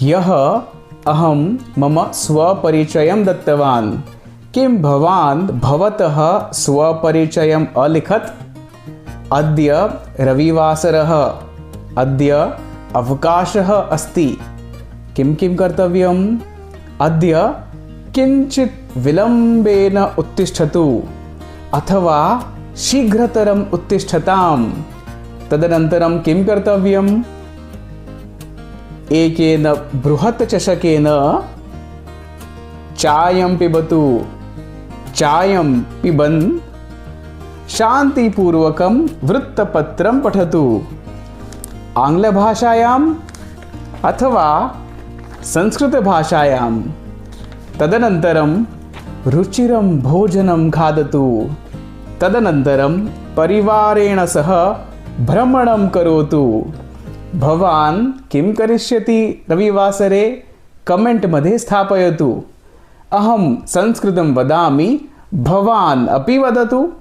ह्यः अहं मम स्वपरिचयं दत्तवान्। किं भवान् भवतः स्वपरिचयम् अलिखत्? अद्य रविवासरः, अद्य अवकाशः अस्ति। किं किं कर्तव्यम्? अद्य किञ्चित् विलम्बेन उत्तिष्ठतु अथवा शीघ्रतरम् उत्तिष्ठताम्। तदनन्तरं किं कर्तव्यम्? एकेन बृहत् चषकेन चायं पिबतु। चायं पिबन् शान्तिपूर्वकं वृत्तपत्रं पठतु। आङ्ग्लभाषायाम् अथवा संस्कृतभाषायां। तदनन्तरं रुचिरं भोजनं खादतु। तदनन्तरं परिवारेण सह भ्रमणं करोतु। भवान् किं करिष्यति रविवासरे? कमेण्ट् मध्ये स्थापयतु। अहं संस्कृतं वदामि, भवान् अपि वदतु।